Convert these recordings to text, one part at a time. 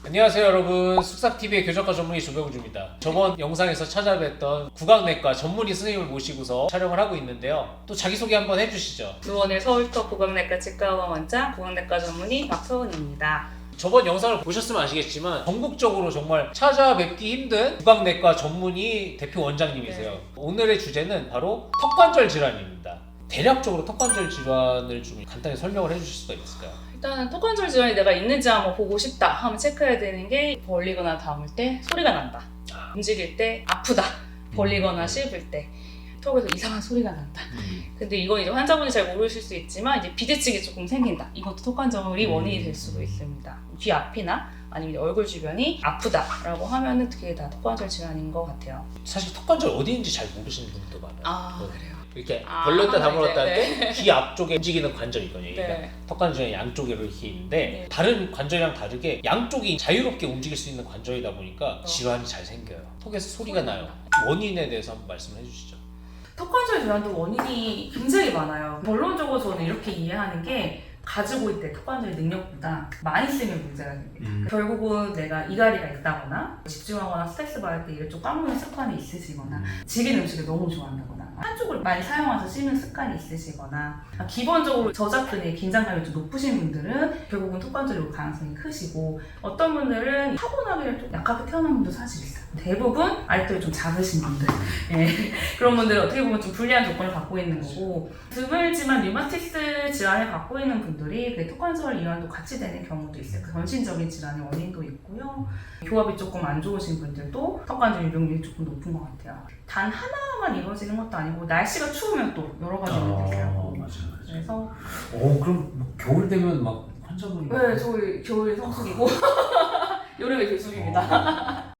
안녕하세요 여러분, 쑥삭TV의 교정과 전문의 조병주입니다. 저번 영상에서 찾아뵀던 구강내과 전문의 선생님을 모시고서 촬영을 하고 있는데요. 또 자기소개 한번 해주시죠. 노원의 서울터 구강내과 치과의원 원장 구강내과 전문의 박서은입니다. 저번 영상을 보셨으면 아시겠지만 전국적으로 정말 찾아뵙기 힘든 구강내과 전문의 대표 원장님이세요. 네. 오늘의 주제는 바로 턱관절 질환입니다. 대략적으로 턱관절 질환을 좀 간단히 설명을 해주실 수가 있을까요? 일단은 턱관절 질환이 내가 있는지 한번 보고 싶다 하면 체크해야 되는 게 벌리거나 닿을 때 소리가 난다. 움직일 때 아프다. 벌리거나 씹을 때 턱에서 이상한 소리가 난다. 근데 이건 이제 환자분이 잘 모르실 수 있지만 이제 비대칭이 조금 생긴다. 이것도 턱관절이 원인이 될 수도 있습니다. 귀 앞이나 아니면 얼굴 주변이 아프다라고 하면은 그게 다 턱관절 질환인 것 같아요. 사실 턱관절 어디인지 잘 모르시는 분도 많아요. 아 그래요. 이렇게 벌렸다 다물었다 할 때 네. 귀 앞쪽에 움직이는 관절이 있거든요. 네. 턱관절이 양쪽으로 이렇게 있는데 네. 다른 관절이랑 다르게 양쪽이 자유롭게 움직일 수 있는 관절이다 보니까 질환이 잘 생겨요. 턱에서 소리가 나요. 원인에 대해서 한번 말씀해 주시죠. 턱관절 질환도 원인이 굉장히 많아요. 결론적으로 저는 이렇게 이해하는 게 가지고 있을 때 턱관절 능력보다 많이 쓰면 문제가 됩니다. 결국은 내가 이갈이가 있다거나 집중하거나 스트레스 받을 때 이를 좀 까무는 습관이 있으시거나 질긴 음식을 너무 좋아한다거나 한쪽을 많이 사용해서 씹는 습관이 있으시거나 기본적으로 저작근의 긴장감이 좀 높으신 분들은 결국은 턱관절이 올 가능성이 크시고 어떤 분들은 타고나기를 좀 약하게 태어난 분도 사실 있어요. 대부분 아랫돌이 좀 작으신 분들 그런 분들은 어떻게 보면 좀 불리한 조건을 갖고 있는 거고 드물지만 류마티스 질환을 갖고 있는 분들이 그 턱관절 이완도 같이 되는 경우도 있어요. 그 전신적인 질환의 원인도 있고요. 교합이 조금 안 좋으신 분들도 턱관절 유병률이 조금 높은 것 같아요. 단 하나만 이루어지는 것도 아니고 날씨가 추우면 또 여러 가지 일들이 있어요. 맞아요. 그래서 그럼 뭐 겨울 되면 막 환자분이 네, 저희 겨울 성수기고 여름에 교수입니다.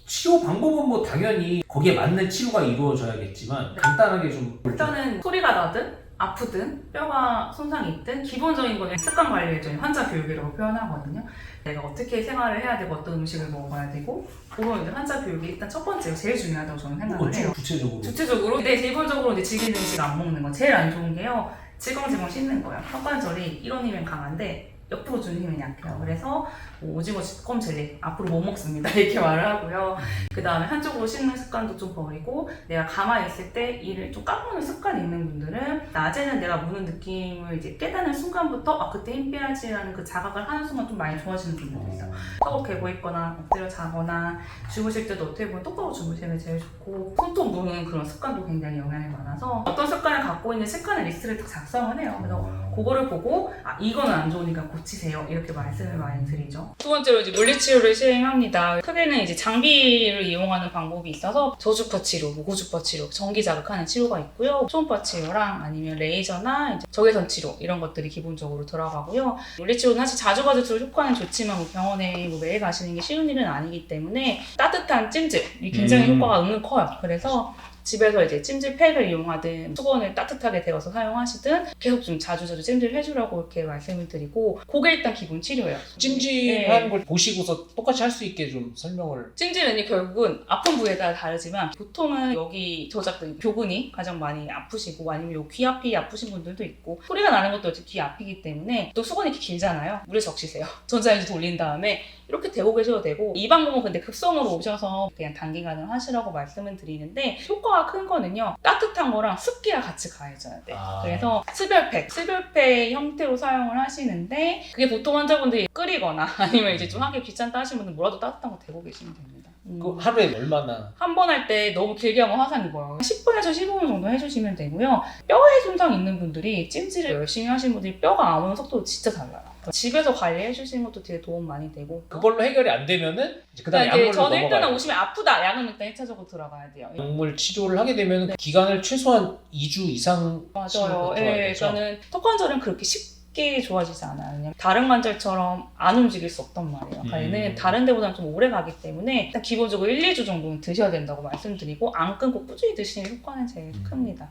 치료 방법은 뭐 당연히 거기에 맞는 치료가 이루어져야겠지만 간단하게 좀 일단은 소리가 나든 아프든 뼈가 손상이 있든 기본적인 거는 습관 관리의 전 환자 교육이라고 표현하거든요. 내가 어떻게 생활을 해야 되고 어떤 음식을 먹어야 되고 그런 이제 환자 교육이 일단 첫 번째로 제일 중요하다고 저는 생각을 해요. 구체적으로 구체적으로 근데 기본적으로 이제 질긴 음식 안 먹는 거 제일 안 좋은 게요. 질겅질겅 씹는 거예요. 턱관절이 이런 힘은 강한데 옆으로 주는 힘은 약해요. 그래서 뭐 오징어 껌 젤리 앞으로 못 먹습니다 이렇게 말을 하고요. 그 다음에 한쪽으로 씹는 습관도 좀 버리고 내가 가만히 있을 때 이를 좀 까무는 습관이 있는 분들은 낮에는 내가 무는 느낌을 이제 깨닫는 순간부터 그때 힘 빼야지라는 그 자각을 하는 순간 좀 많이 좋아지는 분들도 있어요. 떡을 개고 있거나 엎드려 자거나 주무실 때도 어떻게 보면 똑바로 주무시는 게 제일 좋고 손톱 무는 그런 습관도 굉장히 영향이 많아서 어떤 습관을 갖고 있는 습관의 리스트를 딱 작성을 해요. 그래서 그거를 보고 이거는 안 좋으니까 고치세요 이렇게 말씀을 많이 드리죠. 두 번째로 이제 물리치료를 시행합니다. 크게는 이제 장비를 이용하는 방법이 있어서 저주파 치료, 고주파 치료, 전기 자극하는 치료가 있고요. 초음파 치료랑 아니면 레이저나 이제 적외선 치료 이런 것들이 기본적으로 들어가고요. 물리치료는 사실 자주 가질수록 효과는 좋지만 뭐 병원에 뭐 매일 가시는 게 쉬운 일은 아니기 때문에 따뜻한 찜질이 굉장히 효과가 은근 커요. 그래서 집에서 이제 찜질팩을 이용하든 수건을 따뜻하게 데워서 사용하시든 계속 좀 자주자주 찜질을 해주라고 이렇게 말씀을 드리고 그게 일단 기본 치료예요. 찜질하는 걸 보시고서 똑같이 할 수 있게 좀 설명을. 찜질은 결국은 아픈 부위에 따라 다르지만 보통은 여기 저작근 교근이 가장 많이 아프시고 아니면 요 귀 앞이 아프신 분들도 있고 소리가 나는 것도 어차피 귀 앞이기 때문에 또 수건이 이렇게 길잖아요. 물에 적시세요. 전자레인지 돌린 다음에 이렇게 대고 계셔도 되고 이 방법은 근데 급성으로 오셔서 그냥 단기간을 하시라고 말씀을 드리는데 효과가 큰 거는요. 따뜻한 거랑 습기가 같이 가해져야 돼. 그래서 습열팩 형태로 사용을 하시는데 그게 보통 환자분들이 끓이거나 아니면 이제 좀 하기 귀찮다 하시는 분들 뭐라도 따뜻한 거 대고 계시면 됩니다. 그 하루에 얼마나? 한 번 할 때 너무 길게 하면 화상 입어요. 10분에서 15분 정도 해주시면 되고요. 뼈에 손상 있는 분들이 찜질을 열심히 하시는 분들이 뼈가 안 오는 속도도 진짜 달라요. 집에서 관리해 주시는 것도 되게 도움 많이 되고 그걸로 해결이 안 되면은 이제 그다음에 약물로 저는 일단은 넘어가요. 오시면 아프다. 약은 일단 1차적으로 들어가야 돼요. 약물 치료를 하게 되면 기간을 최소한 2주 이상 맞아요. 저는 턱관절은 그렇게 쉽게 좋아지지 않아요. 왜냐면 다른 관절처럼 안 움직일 수 없단 말이에요. 얘는 다른 데보다는 좀 오래 가기 때문에 일단 기본적으로 1, 2주 정도는 드셔야 된다고 말씀드리고 안 끊고 꾸준히 드시는 효과는 제일 큽니다.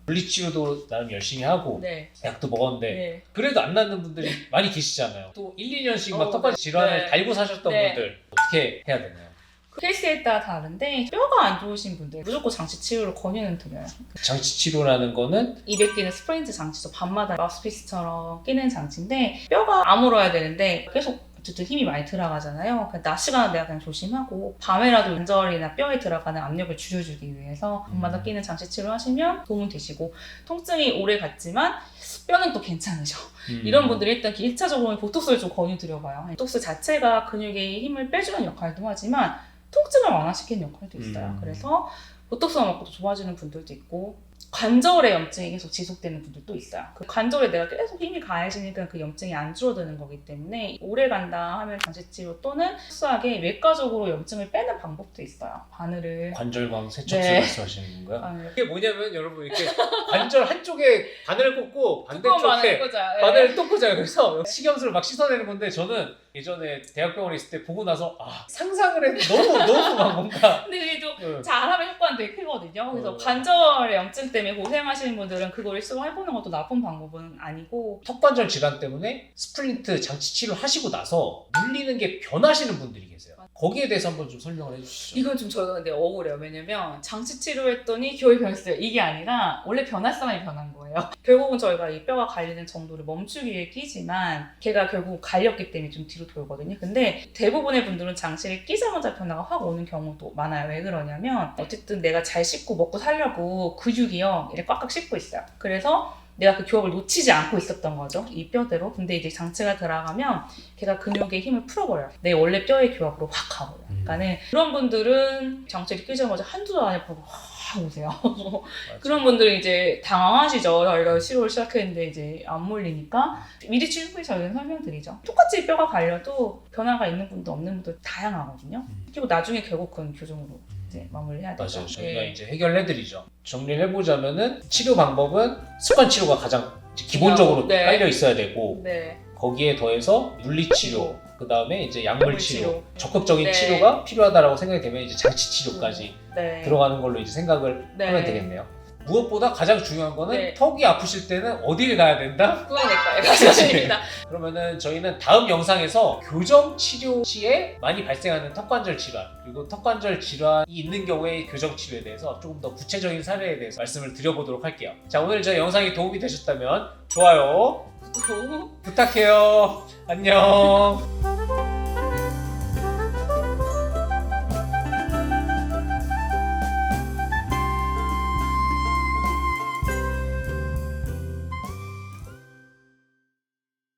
물리치료도 나름 열심히 하고 네. 약도 먹었는데 네. 그래도 안 낫는 분들이 많이 계시잖아요. 또 1, 2년씩 막 네. 턱관절 질환을 네. 달고 사셨던 네. 분들 어떻게 해야 되나요? 케이스에 따라 다른데 뼈가 안 좋으신 분들 무조건 장치 치료를 권유는 드려요. 장치 치료라는 거는 입에 끼는 스프린트 장치죠. 밤마다 마우스피스처럼 끼는 장치인데 뼈가 아물어야 되는데 계속 어쨌든 힘이 많이 들어가잖아요. 그러니까 낮 시간은 내가 그냥 조심하고 밤에라도 관절이나 뼈에 들어가는 압력을 줄여주기 위해서 밤마다 끼는 장치 치료하시면 도움은 되시고 통증이 오래 갔지만 뼈는 또 괜찮으셔. 이런 분들이 일단 1차적으로는 보톡스를 좀 권유드려봐요. 보톡스 자체가 근육의 힘을 빼주는 역할도 하지만 통증을 완화시키는 역할도 있어요. 그래서 보톡스만 먹고도 좋아지는 분들도 있고 관절에 염증이 계속 지속되는 분들도 있어요. 그 관절에 내가 계속 힘이 가해지니까 그 염증이 안 줄어드는 거기 때문에 오래 간다 하면 장치치료 또는 특수하게 외과적으로 염증을 빼는 방법도 있어요. 바늘을 관절광 세척술 네. 말씀하시는 건가요? 바늘. 이게 뭐냐면 여러분 이렇게 관절 한쪽에 바늘을 꽂고 두꺼운 바늘 반대쪽에 꽂아요. 예. 바늘을 또 꽂아요. 그래서 식염수를 막 씻어내는 건데 저는 예전에 대학병원에 있을 때 보고 나서 상상을 해도 너무 막 뭔가 근데 그게 또 응. 잘하면 효과는 되게 크거든요. 그래서 어. 관절의 염증 때문에 고생하시는 분들은 그거를 시도해보는 것도 나쁜 방법은 아니고 턱관절 질환 때문에 스플린트 장치 치료를 하시고 나서 물리는 게 변하시는 분들이 계세요. 거기에 대해서 한번 좀 설명을 해주시죠. 이건 좀 저희가 근데 억울해요. 왜냐면 장치 치료했더니 겨울 변했어요. 이게 아니라 원래 변할 사람이 변한 거예요. 결국은 저희가 이 뼈가 갈리는 정도를 멈추기 위해 끼지만 걔가 결국 갈렸기 때문에 좀 뒤로 돌거든요. 근데 대부분의 분들은 장치를 끼자마자 변화가 확 오는 경우도 많아요. 왜 그러냐면 어쨌든 내가 잘 씹고 먹고 살려고 근육이요 이렇게 꽉꽉 씹고 있어요. 그래서 내가 그 교합을 놓치지 않고 있었던 거죠. 이 뼈대로. 근데 이제 장치가 들어가면 걔가 근육의 힘을 풀어버려요. 내 원래 뼈의 교합으로 확 가버려요. 그러니까 그런 분들은 장치를 끼자마자 한두 달 안에 바로 확 오세요. 그런 분들은 이제 당황하시죠. 저희가 치료를 시작했는데 이제 안 몰리니까 미리 치료 후에 저희는 설명드리죠. 똑같이 뼈가 갈려도 변화가 있는 분도 없는 분도 다양하거든요. 그리고 나중에 결국은 교정으로 이제 마무리해야 되죠. 맞아요. 저희가 네. 이제 해결해드리죠. 정리를 해보자면은 치료 방법은 습관 치료가 가장 기본적으로 네. 깔려 있어야 되고 네. 거기에 더해서 물리치료, 그 다음에 이제 약물 치료, 치료. 적극적인 네. 치료가 필요하다라고 생각이 되면 이제 장치 치료까지 네. 들어가는 걸로 이제 생각을 네. 하면 되겠네요. 무엇보다 가장 중요한 거는 네. 턱이 아프실 때는 어디를 가야 된다? 구강내과에 가셔야 됩니다. 그러면은 저희는 다음 영상에서 교정 치료 시에 많이 발생하는 턱관절 질환 그리고 턱관절 질환이 있는 경우의 교정 치료에 대해서 조금 더 구체적인 사례에 대해서 말씀을 드려보도록 할게요. 자, 오늘 저희 영상이 도움이 되셨다면 좋아요 또 부탁해요. 안녕.